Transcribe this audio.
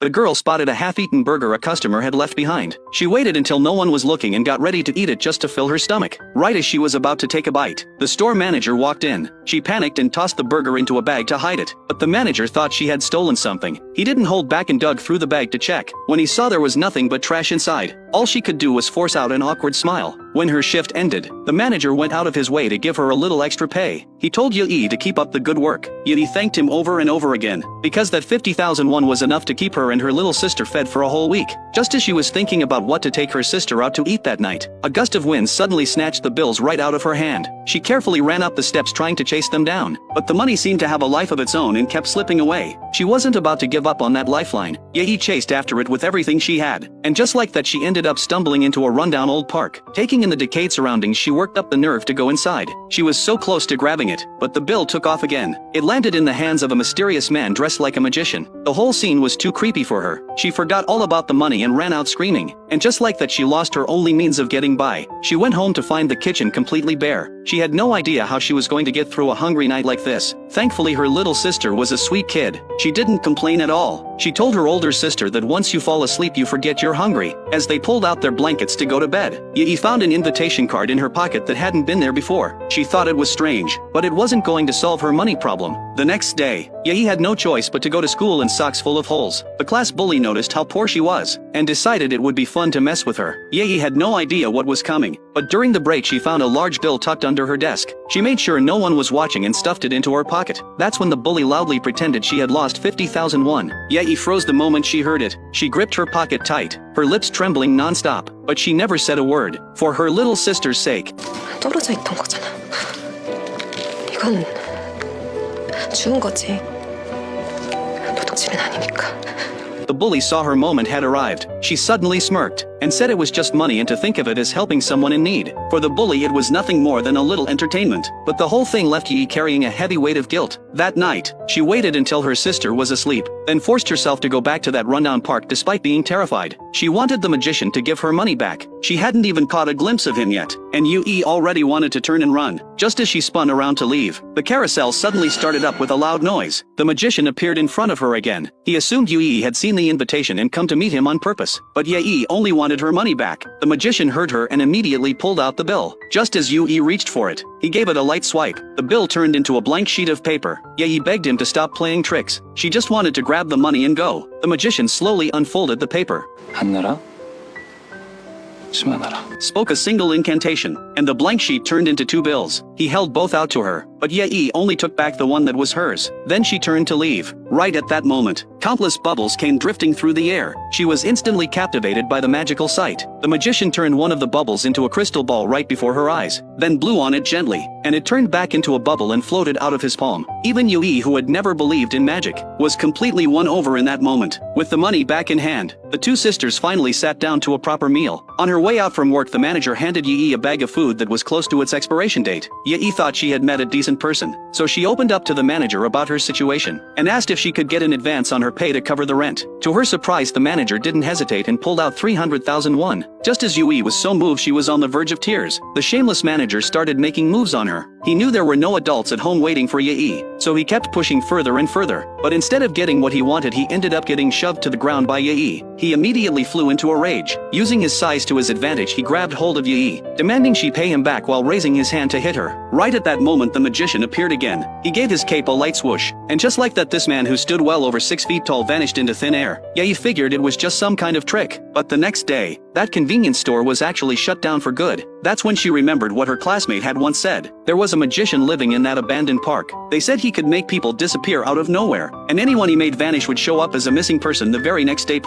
the girl spotted a half-eaten burger a customer had left behind. She waited until no one was looking and got ready to eat it just to fill her stomach. Right as she was about to take a bite, the store manager walked in. She panicked and tossed the burger into a bag to hide it. But the manager thought she had stolen something. He didn't hold back and dug through the bag to check. When he saw there was nothing but trash inside, all she could do was force out an awkward smile. When her shift ended, the manager went out of his way to give her a little extra pay. He told Yi to keep up the good work. Yi thanked him over and over again, because that 50,000 won was enough to keep her and her little sister fed for a whole week. Just as she was thinking about what to take her sister out to eat that night, a gust of wind suddenly snatched the bills right out of her hand. She carefully ran up the steps trying to chase them down, but the money seemed to have a life of its own and kept slipping away. She wasn't about to give up on that lifeline. Yi chased after it with everything she had, and just like that she ended up stumbling into a rundown old park. Taking in the decayed surroundings, she worked up the nerve to go inside. She was so close to grabbing it, but the bill took off again. It landed in the hands of a mysterious man dressed like a magician. The whole scene was too creepy for her. She forgot all about the money and ran out screaming. And just like that, she lost her only means of getting by. She went home to find the kitchen completely bare. She had no idea how she was going to get through a hungry night like this. Thankfully, her little sister was a sweet kid. She didn't complain at all. She told her older sister that once you fall asleep you forget you're hungry. As they pulled out their blankets to go to bed, Yi found an invitation card in her pocket that hadn't been there before. She thought it was strange, but it wasn't going to solve her money problem. The next day, Yi had no choice but to go to school in socks full of holes. The class bully noticed how poor she was, and decided it would be fun to mess with her. Yi had no idea what was coming, but during the break she found a large bill tucked under her desk. She made sure no one was watching and stuffed it into her pocket. That's when the bully loudly pretended she had lost 50,000 won. Yi froze the moment she heard it. She gripped her pocket tight, her lips trembling non-stop, but she never said a word. For her little sister's sake. 떨어져 있던 거잖아. 이건 주운 거지. 도둑질은 아니니까. The bully saw her moment had arrived. She suddenly smirked, and said it was just money and to think of it as helping someone in need. For the bully it was nothing more than a little entertainment. But the whole thing left Yi carrying a heavy weight of guilt. That night, she waited until her sister was asleep, then forced herself to go back to that rundown park despite being terrified. She wanted the magician to give her money back. She hadn't even caught a glimpse of him yet, and Yi already wanted to turn and run. Just as she spun around to leave, the carousel suddenly started up with a loud noise. The magician appeared in front of her again. He assumed Yi had seen the invitation and come to meet him on purpose. But Yi only wanted her money back. The magician heard her and immediately pulled out the bill. Just as Yi reached for it, he gave it a light swipe. The bill turned into a blank sheet of paper. Yi begged him to stop playing tricks. She just wanted to grab the money and go. The magician slowly unfolded the paper. 한나라, 수만하라. Spoke a single incantation, and the blank sheet turned into 2 bills. He held both out to her, but Yi only took back the one that was hers. Then she turned to leave. Right at that moment, countless bubbles came drifting through the air. She was instantly captivated by the magical sight. The magician turned one of the bubbles into a crystal ball right before her eyes, then blew on it gently, and it turned back into a bubble and floated out of his palm. Even Yi, who had never believed in magic, was completely won over in that moment. With the money back in hand, the 2 sisters finally sat down to a proper meal. On her way out from work, the manager handed Yi a bag of food that was close to its expiration date. Yi thought she had met a decent person, so she opened up to the manager about her situation, and asked if she could get an advance on her pay to cover the rent. To her surprise, the manager didn't hesitate and pulled out 300,000 won. Just as Yi was so moved she was on the verge of tears, the shameless manager started making moves on her. He knew there were no adults at home waiting for Yi, so he kept pushing further and further. But instead of getting what he wanted, he ended up getting shoved to the ground by Yi. He immediately flew into a rage. Using his size to his advantage, he grabbed hold of Yi, demanding she pay him back while raising his hand to hit her. Right at that moment, the magician appeared again. He gave his cape a light swoosh, and just like that, this man who stood well over 6 feet tall vanished into thin air. Yi figured it was just some kind of trick. But the next day, that convenience store was actually shut down for good. That's when she remembered what her classmate had once said. There was a magician living in that abandoned park. They said he could make people disappear out of nowhere, and anyone he made vanish would show up as a missing person the very next day.